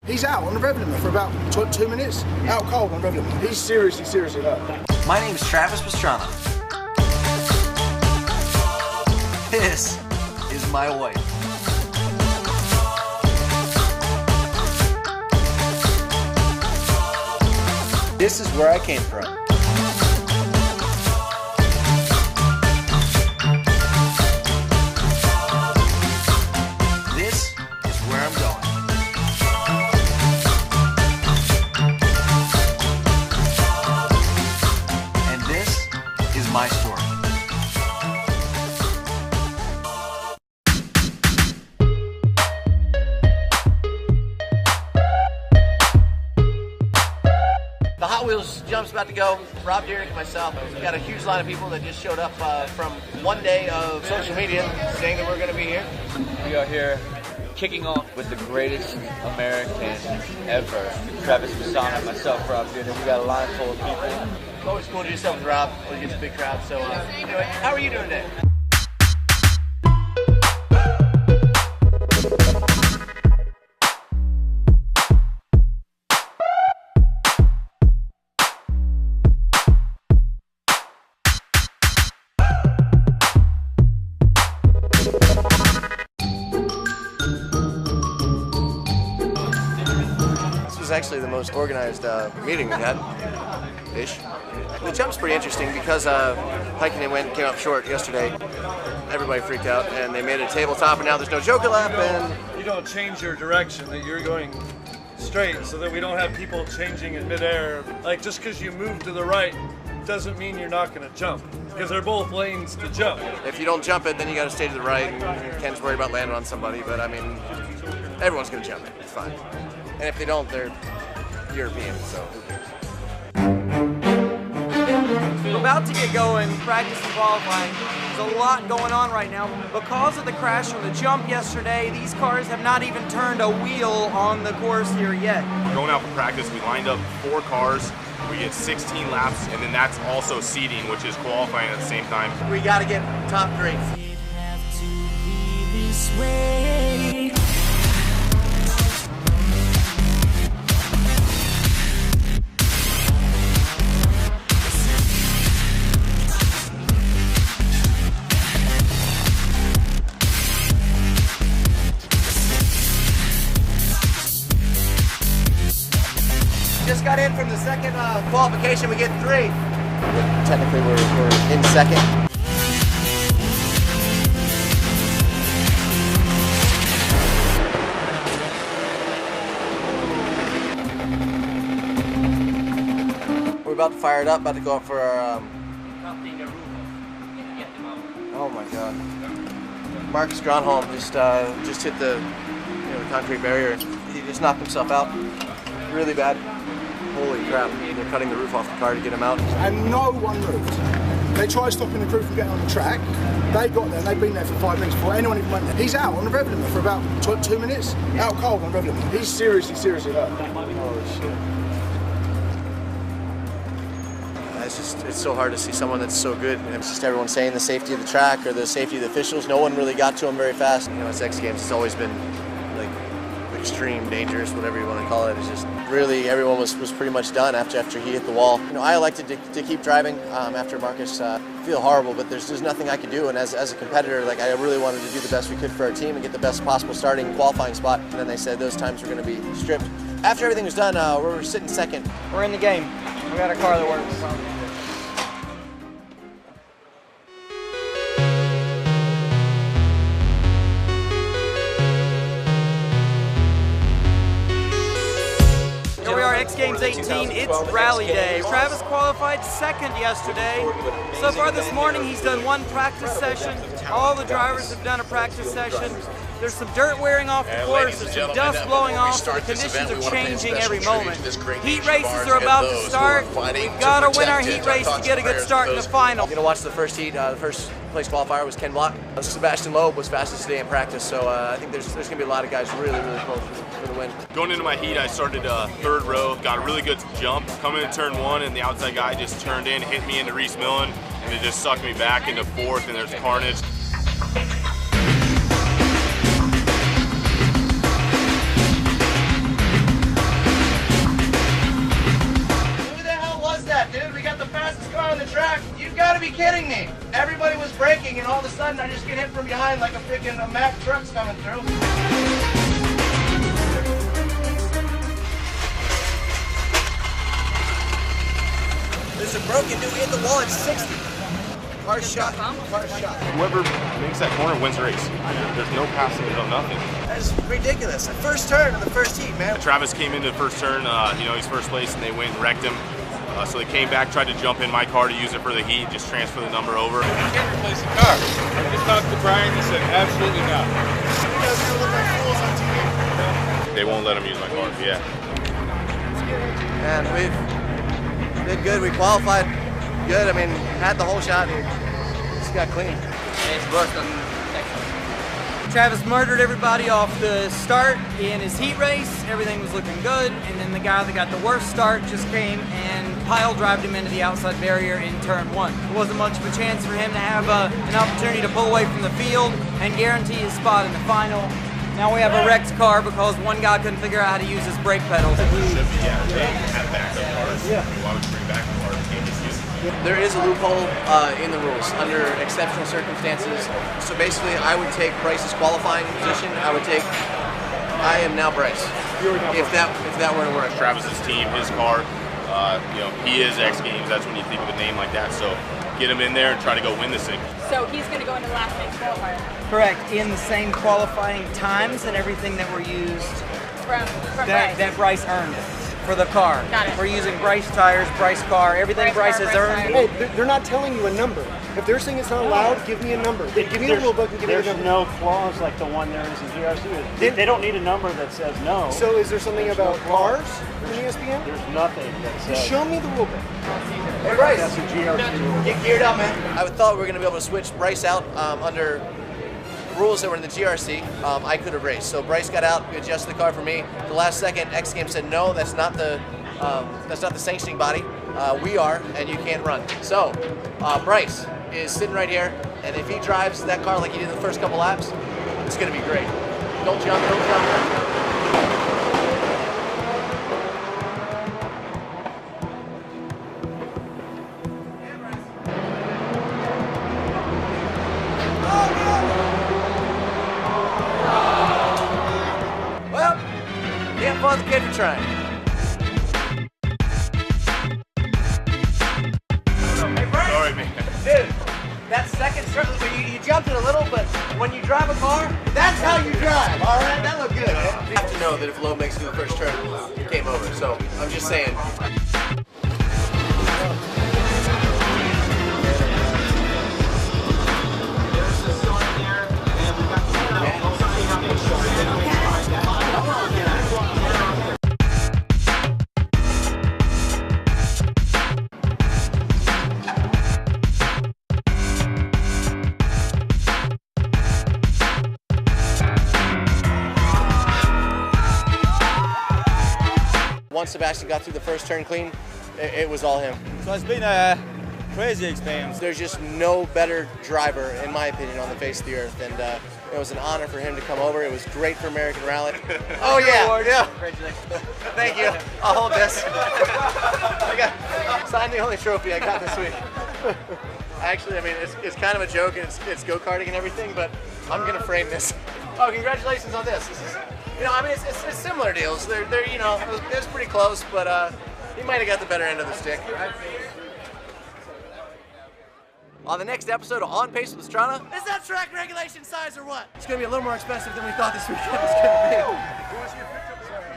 He's out on the rev limit for about 2 minutes. Out cold on the rev limit. He's seriously hurt. My name's Travis Pastrana. This is my wife. This is where I came from. This is where I'm going. And this is my story. The Hot Wheels jump's about to go. Rob, Derek, and myself. We've got a huge line of people that just showed up from one day of social media saying that we're going to be here. We are here kicking off with the greatest American ever. Travis Pastrana, myself, Rob Derek. We got a line full of people. It's always cool to do stuff with Rob. Always gets a big crowd. So anyway, how are you doing today? Actually the most organized meeting we had, ish. The jump's pretty interesting because hiking and came up short yesterday. Everybody freaked out and they made it a tabletop and now there's no joker lap and... You don't change your direction, that you're going straight so that we don't have people changing in midair. Like just because you move to the right doesn't mean you're not going to jump because they're both lanes to jump. If you don't jump it, then you got to stay to the right and Ken's worried about landing on somebody, but I mean, everyone's going to jump it, it's fine. And if they don't, they're European, so who cares? We're about to get going, practice and qualifying. There's a lot going on right now. Because of the crash on the jump yesterday, these cars have not even turned a wheel on the course here yet. Going out for practice, we lined up 4 cars. We get 16 laps, and then that's also seeding, which is qualifying at the same time. We got to get top 3. Just got in from the second qualification, we get 3. Technically, we're in second. We're about to fire it up, about to go up for our... Oh my God. Marcus Gronholm just hit the concrete barrier. He just knocked himself out. Really bad. Holy crap, they're cutting the roof off the car to get him out. And no one moved. They tried stopping the crew from getting on the track. They got there and they've been there for 5 minutes before anyone even went there. He's out on the rev limit for about 2 minutes. Out cold on the rev limit. He's seriously hurt. Holy shit. It's so hard to see someone that's so good. It's just everyone saying the safety of the track or the safety of the officials. No one really got to him very fast. It's X Games. It's always been like extreme, dangerous, whatever you want to call it. It's just really everyone was pretty much done after he hit the wall. I elected to keep driving after Marcus. Feel horrible, but there's nothing I could do. And as a competitor, like I really wanted to do the best we could for our team and get the best possible starting qualifying spot. And then they said those times were going to be stripped. After everything was done, we're sitting second. We're in the game. We got a car that works. X Games 18, it's rally day. Travis qualified second yesterday. So far this morning he's done 1 practice session. All the drivers have done a practice session. There's some dirt wearing off the course, there's some dust blowing off, so the conditions are changing every moment. Heat races are about to start. We've got to win our heat race to get a good start in the final. You're going to watch the first heat. The first place qualifier was Ken Block. Sebastian Loeb was fastest today in practice, so I think there's going to be a lot of guys really close for the win. Going into my heat, I started 3rd row, got a really good jump. Coming in turn 1, and the outside guy just turned in, hit me into Reese Millen, and it just sucked me back into 4th, and there's carnage. gotta be kidding me. Everybody was braking and all of a sudden I just get hit from behind like a freaking Mack truck's coming through. There's a broken dude. We hit the wall at 60. Car shot. Car shot. Whoever makes that corner wins the race. There's no passing, no nothing. That's ridiculous. The first turn of the first heat, man. Travis came into the first turn, he's first place, and they went and wrecked him. So they came back, tried to jump in my car to use it for the heat, just transfer the number over. You can't replace the car. I just talked to Brian, he said absolutely not. You guys gonna look like fools on TV. They won't let him use my car, but yeah. Man, we've did good. We qualified good. I mean, had the whole shot. Just got clean. Travis murdered everybody off the start in his heat race. Everything was looking good, and then the guy that got the worst start just came and pile drived him into the outside barrier in turn 1. There wasn't much of a chance for him to have an opportunity to pull away from the field and guarantee his spot in the final. Now we have a wrecked car because one guy couldn't figure out how to use his brake pedals. There is a loophole in the rules under exceptional circumstances. So basically, I would take Bryce's qualifying position. I am now Bryce. If that were to work. Travis's team, his car, he is X Games. That's when you think of a name like that. So get him in there and try to go win this thing. So he's going to go into the last night's qualifier. Correct, in the same qualifying times and everything that were used From that Bryce earned for the car. Got it. We're using Bryce tires, Bryce car, everything Bryce has earned. Hey, they're not telling you a number. If they're saying it's not allowed, give me a number. Give me the rule book and give me a number. There's no clause like the one there is in GRC. They don't need a number that says no. So is there something about cars in ESPN? There's nothing that says. Show me the rule book. Hey Bryce, That's a GRC rule. get geared up, man. I thought we were going to be able to switch Bryce out under rules that were in the GRC. I could have raced. So Bryce got out, we adjusted the car for me. The last second, X Games said no, that's not the sanctioning body. We are, and you can't run. So Bryce is sitting right here, and if he drives that car like he did the first couple laps, it's going to be great. Don't jump, don't jump. Well, can't fault the kid for trying. Sorry, man. Dude, that second start, you jumped it a little, but when you drive a car, that's how you drive, all right? That looked good, man. You have to know that if Lowe makes it to the first turn, game over. So I'm just saying. Once Sebastian got through the first turn clean, it was all him. So it's been a crazy experience. There's just no better driver, in my opinion, on the face of the earth, and it was an honor for him to come over. It was great for American Rally. Oh yeah. Thank you. I'll hold this. Signed the only trophy I got this week. Actually, I mean, it's kind of a joke, and it's go-karting and everything, but I'm gonna frame this. Oh, congratulations on this. This is, I mean, it's similar deals. They're it was pretty close, but he might have got the better end of the stick. On the next episode of On Pace with Pastrana, is that track regulation size or what? It's gonna be a little more expensive than we thought this weekend was gonna be.